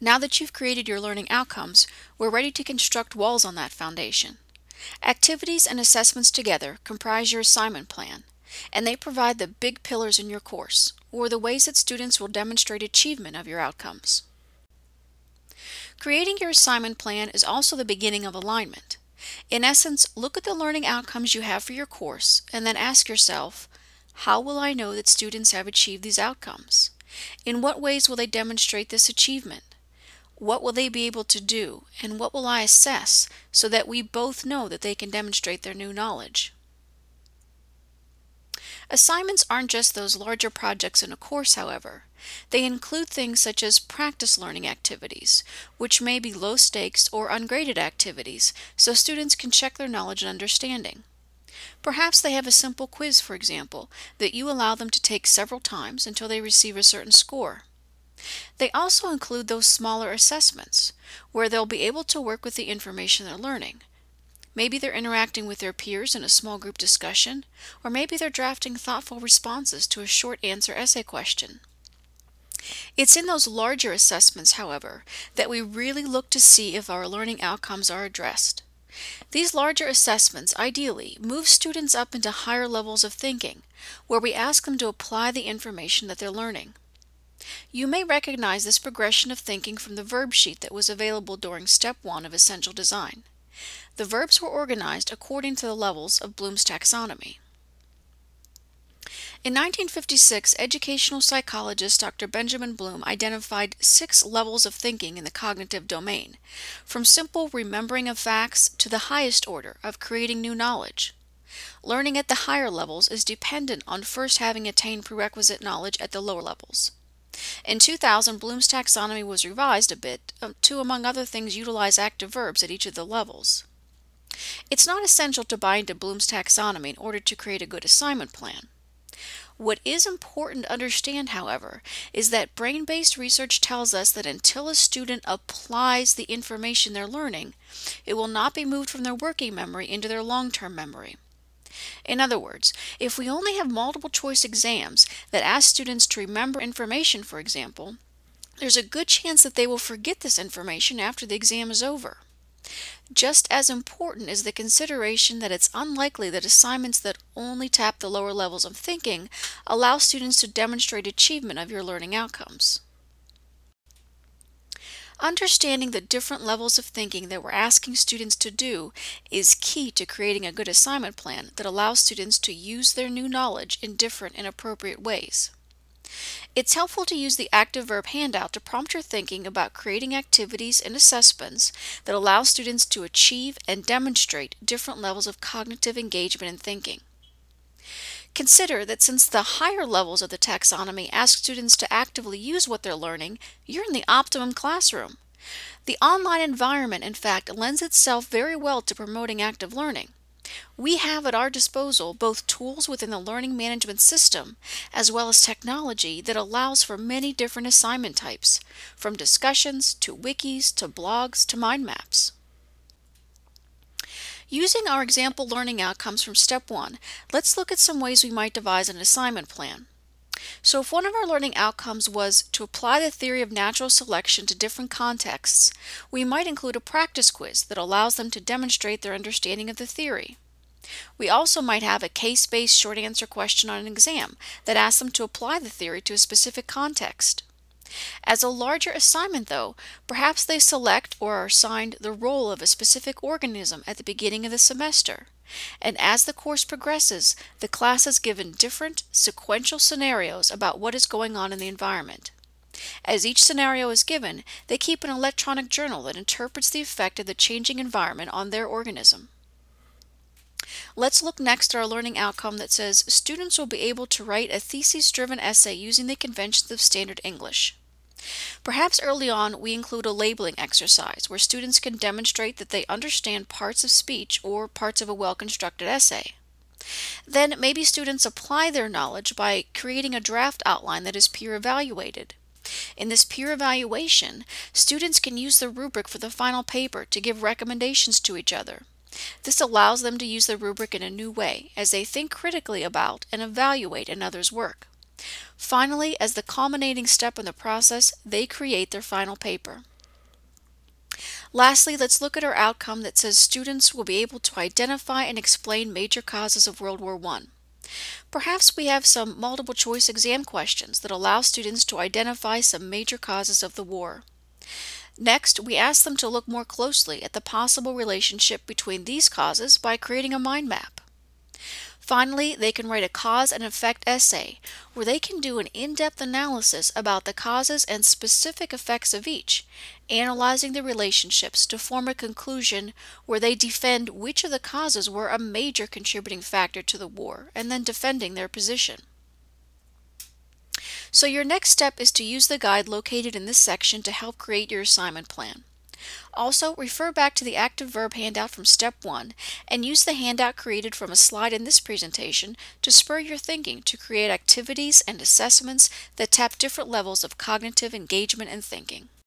Now that you've created your learning outcomes, we're ready to construct walls on that foundation. Activities and assessments together comprise your assignment plan, and they provide the big pillars in your course, or the ways that students will demonstrate achievement of your outcomes. Creating your assignment plan is also the beginning of alignment. In essence, look at the learning outcomes you have for your course and then ask yourself, how will I know that students have achieved these outcomes? In what ways will they demonstrate this achievement? What will they be able to do, and what will I assess so that we both know that they can demonstrate their new knowledge? Assignments aren't just those larger projects in a course, however. They include things such as practice learning activities, which may be low stakes or ungraded activities, so students can check their knowledge and understanding. Perhaps they have a simple quiz, for example, that you allow them to take several times until they receive a certain score. They also include those smaller assessments, where they'll be able to work with the information they're learning. Maybe they're interacting with their peers in a small group discussion, or maybe they're drafting thoughtful responses to a short answer essay question. It's in those larger assessments, however, that we really look to see if our learning outcomes are addressed. These larger assessments, ideally, move students up into higher levels of thinking, where we ask them to apply the information that they're learning. You may recognize this progression of thinking from the verb sheet that was available during Step 1 of Essential Design. The verbs were organized according to the levels of Bloom's taxonomy. In 1956, educational psychologist Dr. Benjamin Bloom identified 6 levels of thinking in the cognitive domain, from simple remembering of facts to the highest order of creating new knowledge. Learning at the higher levels is dependent on first having attained prerequisite knowledge at the lower levels. In 2000, Bloom's taxonomy was revised a bit to, among other things, utilize active verbs at each of the levels. It's not essential to buy into Bloom's taxonomy in order to create a good assignment plan. What is important to understand, however, is that brain-based research tells us that until a student applies the information they're learning, it will not be moved from their working memory into their long-term memory. In other words, if we only have multiple choice exams that ask students to remember information, for example, there's a good chance that they will forget this information after the exam is over. Just as important is the consideration that it's unlikely that assignments that only tap the lower levels of thinking allow students to demonstrate achievement of your learning outcomes. Understanding the different levels of thinking that we're asking students to do is key to creating a good assignment plan that allows students to use their new knowledge in different and appropriate ways. It's helpful to use the active verb handout to prompt your thinking about creating activities and assessments that allow students to achieve and demonstrate different levels of cognitive engagement and thinking. Consider that since the higher levels of the taxonomy ask students to actively use what they're learning, you're in the optimum classroom. The online environment, in fact, lends itself very well to promoting active learning. We have at our disposal both tools within the learning management system as well as technology that allows for many different assignment types, from discussions to wikis to blogs to mind maps. Using our example learning outcomes from Step 1, let's look at some ways we might devise an assignment plan. So if one of our learning outcomes was to apply the theory of natural selection to different contexts, we might include a practice quiz that allows them to demonstrate their understanding of the theory. We also might have a case-based short answer question on an exam that asks them to apply the theory to a specific context. As a larger assignment, though, perhaps they select or are assigned the role of a specific organism at the beginning of the semester. And as the course progresses, the class is given different sequential scenarios about what is going on in the environment. As each scenario is given, they keep an electronic journal that interprets the effect of the changing environment on their organism. Let's look next at our learning outcome that says students will be able to write a thesis-driven essay using the conventions of standard English. Perhaps early on we include a labeling exercise where students can demonstrate that they understand parts of speech or parts of a well-constructed essay. Then maybe students apply their knowledge by creating a draft outline that is peer evaluated. In this peer evaluation, students can use the rubric for the final paper to give recommendations to each other. This allows them to use the rubric in a new way as they think critically about and evaluate another's work. Finally, as the culminating step in the process, they create their final paper. Lastly, let's look at our outcome that says students will be able to identify and explain major causes of World War I. Perhaps we have some multiple choice exam questions that allow students to identify some major causes of the war. Next, we ask them to look more closely at the possible relationship between these causes by creating a mind map. Finally, they can write a cause and effect essay where they can do an in-depth analysis about the causes and specific effects of each, analyzing the relationships to form a conclusion where they defend which of the causes were a major contributing factor to the war and then defending their position. So your next step is to use the guide located in this section to help create your assignment plan. Also, refer back to the active verb handout from Step 1 and use the handout created from a slide in this presentation to spur your thinking to create activities and assessments that tap different levels of cognitive engagement and thinking.